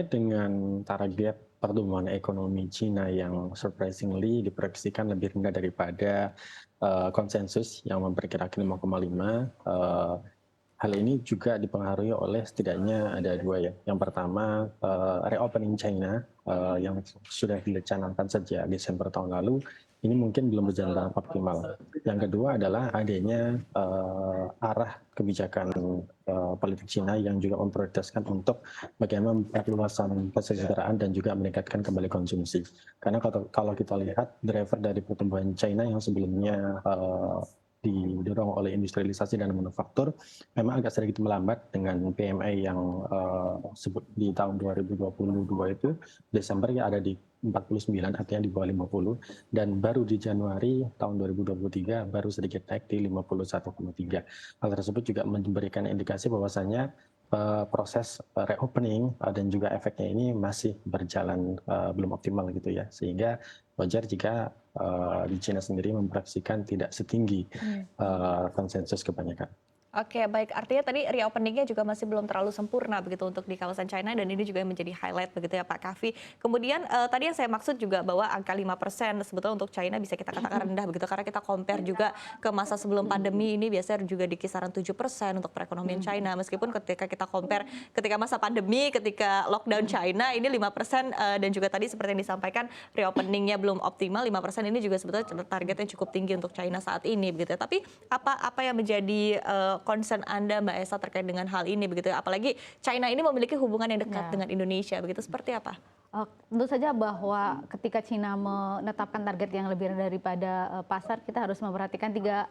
Dengan target pertumbuhan ekonomi Cina yang surprisingly diproyeksikan lebih rendah daripada konsensus yang memperkirakan 5,5, hal ini juga dipengaruhi oleh setidaknya ada dua ya. Yang pertama, reopening China yang sudah direncanakan sejak Desember tahun lalu, ini mungkin belum berjalan dengan optimal. Yang kedua adalah adanya arah kebijakan politik Cina yang juga memprioritaskan untuk bagaimana perluasan kesejahteraan dan juga meningkatkan kembali konsumsi. Karena kalau kita lihat driver dari pertumbuhan China yang sebelumnya didorong oleh industrialisasi dan manufaktur, memang agak sedikit melambat dengan PMI yang di tahun 2022 itu Desember ya ada di 49, artinya di bawah 50, dan baru di Januari tahun 2023 baru sedikit naik di 51,3. Hal tersebut juga memberikan indikasi bahwasannya proses reopening dan juga efeknya ini masih berjalan belum optimal gitu ya, sehingga wajar jika di China sendiri memproyeksikan tidak setinggi konsensus kebanyakan. Oke, baik. Artinya tadi reopening-nya juga masih belum terlalu sempurna begitu untuk di kawasan China dan ini juga yang menjadi highlight begitu ya Pak Kahvi. Kemudian tadi yang saya maksud juga bahwa angka 5% sebetulnya untuk China bisa kita katakan rendah begitu karena kita compare juga ke masa sebelum pandemi ini biasanya juga di kisaran 7% untuk perekonomian China. Meskipun ketika kita compare ketika masa pandemi, ketika lockdown China ini 5% dan juga tadi seperti yang disampaikan reopening-nya belum optimal, 5% ini juga sebetulnya targetnya cukup tinggi untuk China saat ini begitu ya. Tapi apa yang menjadi concern Anda Mbak Esa terkait dengan hal ini begitu ya? Apalagi China ini memiliki hubungan yang dekat Ya. dengan Indonesia begitu, seperti apa? Tentu saja bahwa ketika Cina menetapkan target yang lebih rendah daripada pasar, kita harus memperhatikan tiga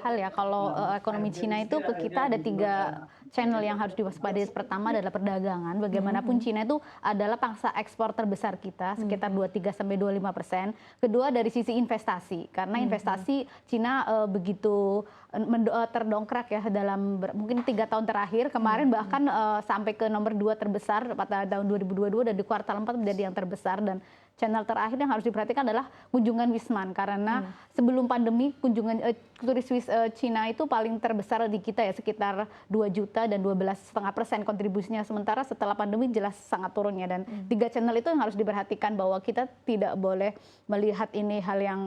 hal ya. Kalau ekonomi Cina itu ke kita ada tiga channel yang harus diwaspadai. Pertama adalah perdagangan. Bagaimanapun Cina itu adalah pangsa ekspor terbesar kita, sekitar 23-25%. Kedua dari sisi investasi, karena investasi Cina begitu terdongkrak ya dalam mungkin 3 tahun terakhir. Kemarin bahkan sampai ke nomor 2 terbesar pada tahun 2022 dan di kuartal 4 menjadi yang terbesar. Dan channel terakhir yang harus diperhatikan adalah kunjungan Wisman, karena sebelum pandemi kunjungan turis Cina itu paling terbesar di kita ya, sekitar 2 juta dan 12,5% kontribusinya, sementara setelah pandemi jelas sangat turunnya. Dan tiga channel itu yang harus diperhatikan bahwa kita tidak boleh melihat ini hal yang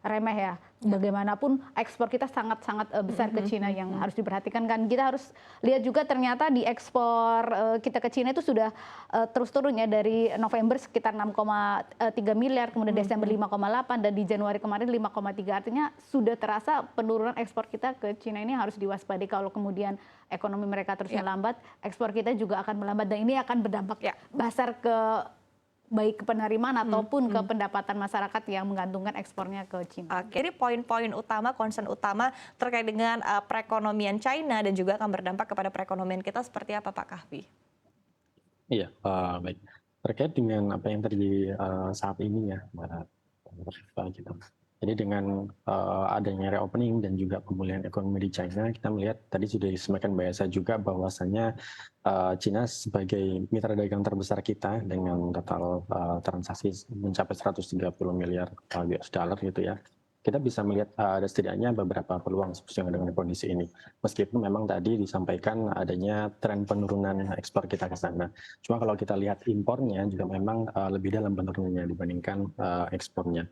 remeh ya. Bagaimanapun ekspor kita sangat-sangat besar ke Cina yang harus diperhatikan kan. Kita harus lihat juga ternyata di ekspor kita ke Cina itu sudah terus turun ya, dari November sekitar 6,3 miliar, kemudian Desember 5,8 dan di Januari kemarin 5,3. Artinya sudah terasa penurunan ekspor kita ke Cina ini harus diwaspadai. Kalau kemudian ekonomi mereka terus melambat, ekspor kita juga akan melambat dan ini akan berdampak besar ke baik ke penerimaan ataupun ke pendapatan masyarakat yang menggantungkan ekspornya ke Cina. Oke, ini poin-poin utama, concern utama terkait dengan perekonomian China dan juga akan berdampak kepada perekonomian kita seperti apa Pak Kahvi? Iya, baik. Terkait dengan apa yang terjadi saat ini ya, Mbak Gita. Jadi dengan adanya reopening dan juga pemulihan ekonomi di China, kita melihat tadi sudah disampaikan Mbak Esa juga bahwasannya China sebagai mitra dagang terbesar kita dengan total transaksi mencapai 130 miliar US dollar gitu ya. Kita bisa melihat ada setidaknya beberapa peluang sesuai dengan kondisi ini. Meskipun memang tadi disampaikan adanya tren penurunan ekspor kita ke sana. Cuma kalau kita lihat impornya juga memang lebih dalam penurunannya dibandingkan ekspornya.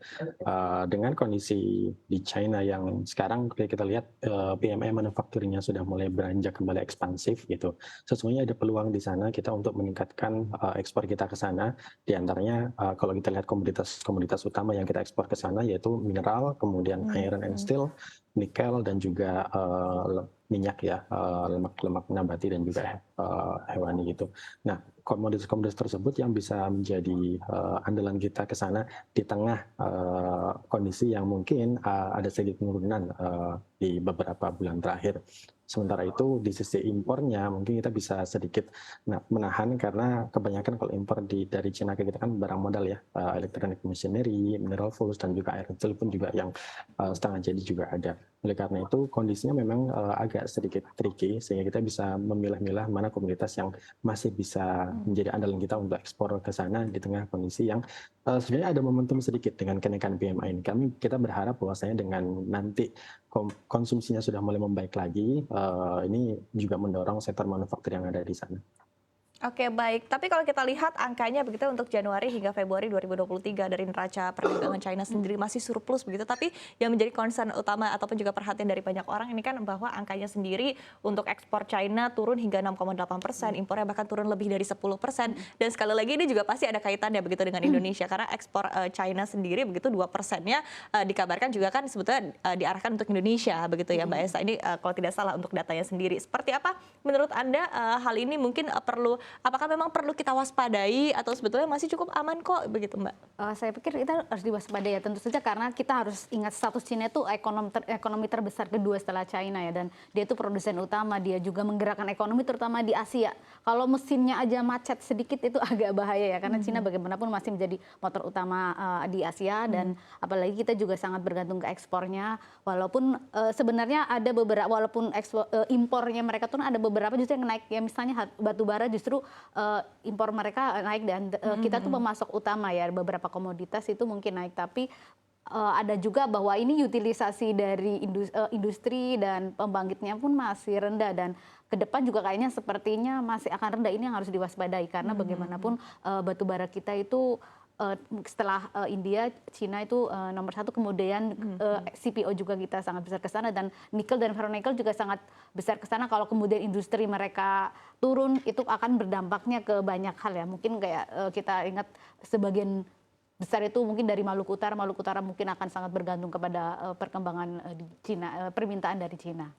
Dengan kondisi di China yang sekarang kita lihat PMI manufacturingnya sudah mulai beranjak kembali ekspansif gitu. Sesungguhnya ada peluang di sana kita untuk meningkatkan ekspor kita ke sana. Di antaranya kalau kita lihat komoditas utama yang kita ekspor ke sana yaitu mineral, kemudian iron and steel, nikel, dan juga minyak ya, lemak-lemak nabati dan juga hewani gitu. Nah, komoditas-komoditas tersebut yang bisa menjadi andalan kita ke sana di tengah kondisi yang mungkin ada sedikit penurunan di beberapa bulan terakhir. Sementara itu di sisi impornya mungkin kita bisa sedikit menahan karena kebanyakan kalau impor dari Cina ke kita kan barang modal ya, electronic machinery, mineral tools, dan juga air kecil pun juga yang setengah jadi juga ada. Oleh karena itu kondisinya memang agak sedikit tricky sehingga kita bisa memilah-milah mana komoditas yang masih bisa menjadi andalan kita untuk ekspor ke sana di tengah kondisi yang sebenarnya ada momentum sedikit dengan kenaikan PMI ini. Kita berharap bahwasanya dengan nanti konsumsinya sudah mulai membaik lagi, ini juga mendorong sektor manufaktur yang ada di sana. Oke, baik. Tapi kalau kita lihat angkanya begitu untuk Januari hingga Februari 2023 dari neraca perdagangan China sendiri masih surplus begitu. Tapi yang menjadi concern utama ataupun juga perhatian dari banyak orang ini kan bahwa angkanya sendiri untuk ekspor China turun hingga 6,8%, impornya bahkan turun lebih dari 10%. Dan sekali lagi ini juga pasti ada kaitannya begitu dengan Indonesia karena ekspor China sendiri begitu 2%-nya dikabarkan juga kan sebetulnya diarahkan untuk Indonesia begitu ya Mbak Esa. Ini kalau tidak salah untuk datanya sendiri. Seperti apa menurut Anda hal ini mungkin apakah memang perlu kita waspadai atau sebetulnya masih cukup aman kok begitu Mbak? Saya pikir kita harus diwaspadai ya, tentu saja karena kita harus ingat status Cina itu ekonomi terbesar kedua setelah China ya, dan dia itu produsen utama, dia juga menggerakkan ekonomi terutama di Asia. Kalau mesinnya aja macet sedikit itu agak bahaya ya, karena Cina bagaimanapun masih menjadi motor utama di Asia, dan apalagi kita juga sangat bergantung ke ekspornya. Walaupun sebenarnya ada beberapa, walaupun impornya mereka tuh ada beberapa justru yang naik ya, misalnya batu bara justru impor mereka naik, dan kita tuh pemasok utama ya, beberapa komoditas itu mungkin naik, tapi ada juga bahwa ini utilisasi dari industri dan pembangkitnya pun masih rendah, dan ke depan juga kayaknya sepertinya masih akan rendah. Ini yang harus diwaspadai karena bagaimanapun batu bara kita itu setelah India, Cina itu nomor satu, kemudian CPO juga kita sangat besar ke sana, dan nikel dan ferronikel juga sangat besar ke sana. Kalau kemudian industri mereka turun, itu akan berdampaknya ke banyak hal ya. Mungkin kayak kita ingat sebagian besar itu mungkin dari Maluku Utara mungkin akan sangat bergantung kepada perkembangan di Cina, permintaan dari Cina.